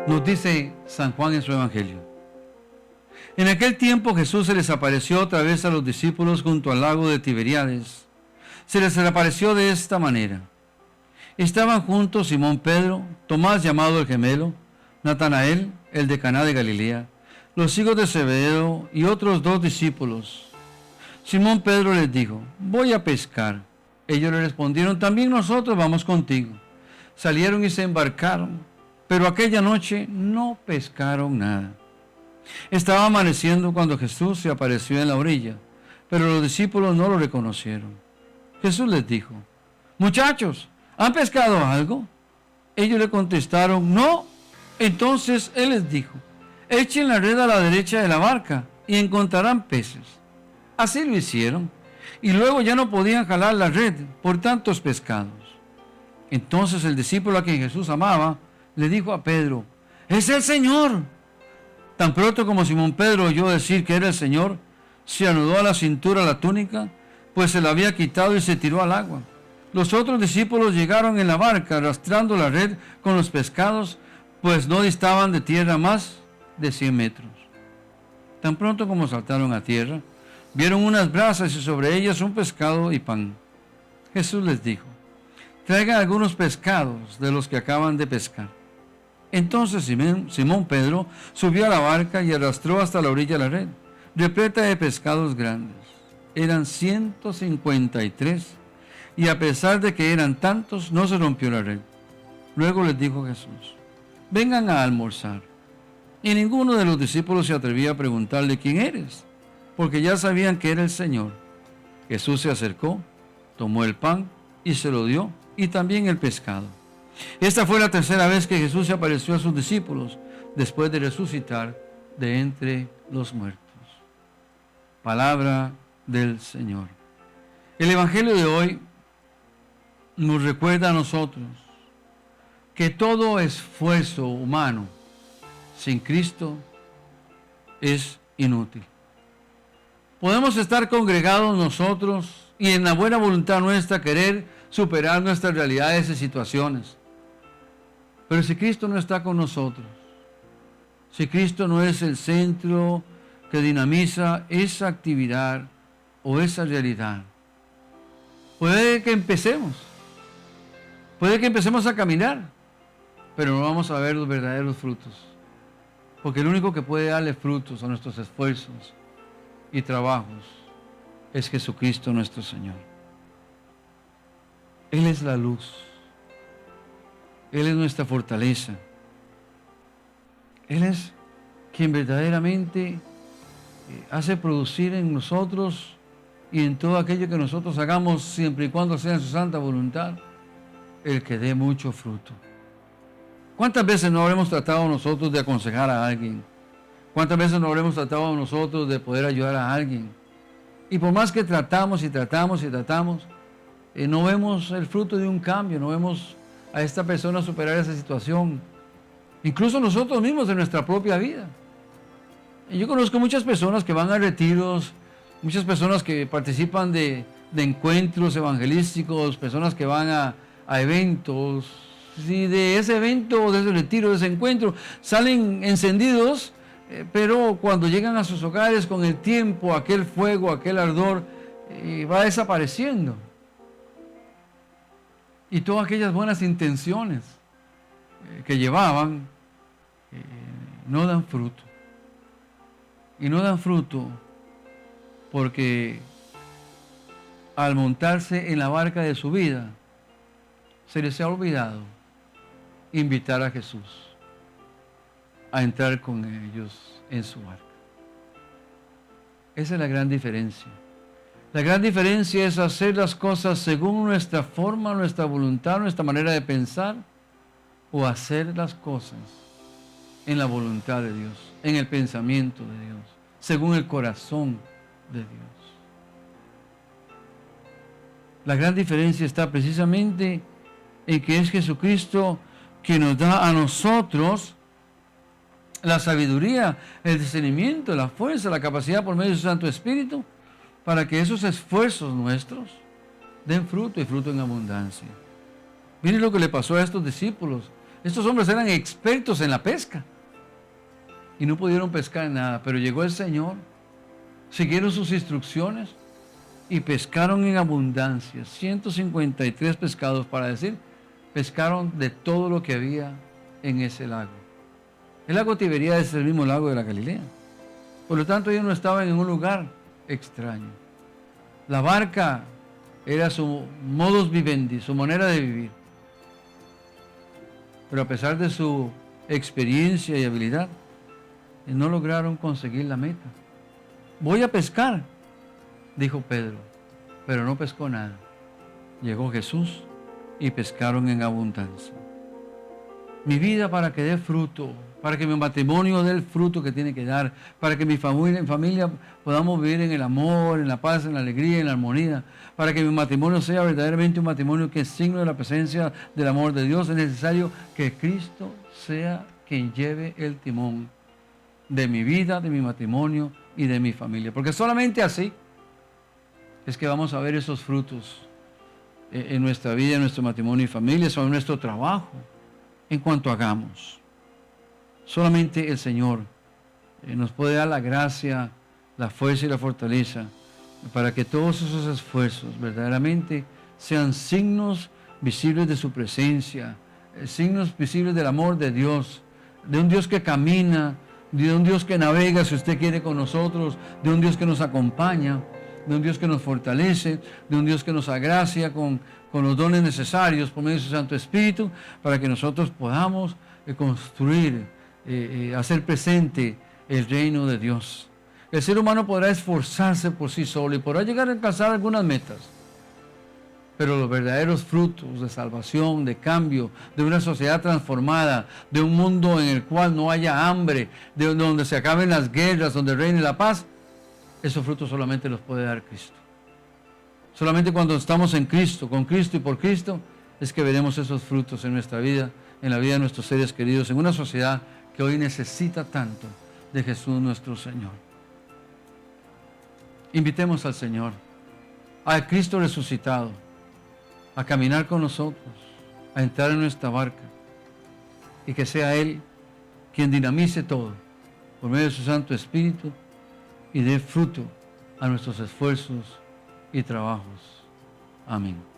Nos dice San Juan en su Evangelio. En aquel tiempo Jesús se les apareció otra vez a los discípulos junto al lago de Tiberíades. Se les apareció de esta manera. Estaban juntos Simón Pedro, Tomás llamado el gemelo, Natanael, el de Caná de Galilea, los hijos de Zebedeo y otros 2 discípulos. Simón Pedro les dijo: voy a pescar. Ellos le respondieron: también nosotros vamos contigo. Salieron y se embarcaron, pero aquella noche no pescaron nada. Estaba amaneciendo cuando Jesús se apareció en la orilla, pero los discípulos no lo reconocieron. Jesús les dijo: muchachos, ¿han pescado algo? Ellos le contestaron: no. Entonces él les dijo: echen la red a la derecha de la barca y encontrarán peces. Así lo hicieron, y luego ya no podían jalar la red por tantos pescados. Entonces el discípulo a quien Jesús amaba le dijo a Pedro: ¡es el Señor! Tan pronto como Simón Pedro oyó decir que era el Señor, se anudó a la cintura la túnica, pues se la había quitado y se tiró al agua. Los otros discípulos llegaron en la barca arrastrando la red con los pescados, pues no distaban de tierra más de 100 metros. Tan pronto como saltaron a tierra, vieron unas brasas y sobre ellas un pescado y pan. Jesús les dijo: traigan algunos pescados de los que acaban de pescar. Entonces Simón Pedro subió a la barca y arrastró hasta la orilla la red, repleta de pescados grandes. Eran 153, y a pesar de que eran tantos, no se rompió la red. Luego les dijo Jesús: vengan a almorzar. Y ninguno de los discípulos se atrevía a preguntarle: ¿quién eres?, porque ya sabían que era el Señor. Jesús se acercó, tomó el pan y se lo dio, y también el pescado. Esta fue la tercera vez que Jesús se apareció a sus discípulos después de resucitar de entre los muertos. Palabra del Señor. El Evangelio de hoy nos recuerda a nosotros que todo esfuerzo humano sin Cristo es inútil. Podemos estar congregados nosotros y en la buena voluntad nuestra querer superar nuestras realidades y situaciones. Pero si Cristo no está con nosotros, si Cristo no es el centro que dinamiza esa actividad o esa realidad, puede que empecemos a caminar, pero no vamos a ver los verdaderos frutos. Porque el único que puede darle frutos a nuestros esfuerzos y trabajos es Jesucristo nuestro Señor. Él es la luz. Él es nuestra fortaleza. Él es quien verdaderamente hace producir en nosotros y en todo aquello que nosotros hagamos, siempre y cuando sea en su santa voluntad, el que dé mucho fruto. ¿Cuántas veces no habremos tratado nosotros de aconsejar a alguien? ¿Cuántas veces no habremos tratado nosotros de poder ayudar a alguien? Y por más que tratamos y tratamos y tratamos, no vemos el fruto de un cambio, no vemos a esta persona superar esa situación. Incluso nosotros mismos en nuestra propia vida. Y yo conozco muchas personas que van a retiros, muchas personas que participan de encuentros evangelísticos, personas que van a eventos, y de ese evento, de ese retiro, de ese encuentro, salen encendidos, pero cuando llegan a sus hogares con el tiempo, aquel fuego, aquel ardor, va desapareciendo. Y todas aquellas buenas intenciones que llevaban no dan fruto. Y no dan fruto porque al montarse en la barca de su vida, se les ha olvidado invitar a Jesús a entrar con ellos en su barca. Esa es la gran diferencia. La gran diferencia es hacer las cosas según nuestra forma, nuestra voluntad, nuestra manera de pensar, o hacer las cosas en la voluntad de Dios, en el pensamiento de Dios, según el corazón de Dios. La gran diferencia está precisamente en que es Jesucristo quien nos da a nosotros la sabiduría, el discernimiento, la fuerza, la capacidad por medio de su Santo Espíritu, para que esos esfuerzos nuestros den fruto y fruto en abundancia. Miren lo que le pasó a estos discípulos. Estos hombres eran expertos en la pesca y no pudieron pescar nada, pero llegó el Señor, siguieron sus instrucciones y pescaron en abundancia, 153 pescados, para decir, pescaron de todo lo que había en ese lago. El lago Tiberíades es el mismo lago de la Galilea. Por lo tanto, ellos no estaban en un lugar extraño. La barca era su modus vivendi, su manera de vivir. Pero a pesar de su experiencia y habilidad, no lograron conseguir la meta. Voy a pescar, dijo Pedro, pero no pescó nada. Llegó Jesús y pescaron en abundancia. Mi vida para que dé fruto, para que mi matrimonio dé el fruto que tiene que dar, para que mi familia podamos vivir en el amor, en la paz, en la alegría, en la armonía, para que mi matrimonio sea verdaderamente un matrimonio que es signo de la presencia del amor de Dios, es necesario que Cristo sea quien lleve el timón de mi vida, de mi matrimonio y de mi familia. Porque solamente así es que vamos a ver esos frutos en nuestra vida, en nuestro matrimonio y familia, sobre nuestro trabajo, en cuanto hagamos. Solamente el Señor nos puede dar la gracia, la fuerza y la fortaleza para que todos esos esfuerzos verdaderamente sean signos visibles de su presencia, signos visibles del amor de Dios, de un Dios que camina, de un Dios que navega, si usted quiere, con nosotros, de un Dios que nos acompaña, de un Dios que nos fortalece, de un Dios que nos agracia con los dones necesarios por medio de su Santo Espíritu, para que nosotros podamos construir, hacer presente el reino de Dios. El ser humano podrá esforzarse por sí solo y podrá llegar a alcanzar algunas metas, pero los verdaderos frutos de salvación, de cambio, de una sociedad transformada, de un mundo en el cual no haya hambre, de donde se acaben las guerras, donde reine la paz, esos frutos solamente los puede dar Cristo. Solamente cuando estamos en Cristo, con Cristo y por Cristo, es que veremos esos frutos en nuestra vida, en la vida de nuestros seres queridos, en una sociedad que hoy necesita tanto de Jesús nuestro Señor. Invitemos al Señor, a Cristo resucitado, a caminar con nosotros, a entrar en nuestra barca, y que sea Él quien dinamice todo por medio de su Santo Espíritu y dé fruto a nuestros esfuerzos y trabajos. Amén.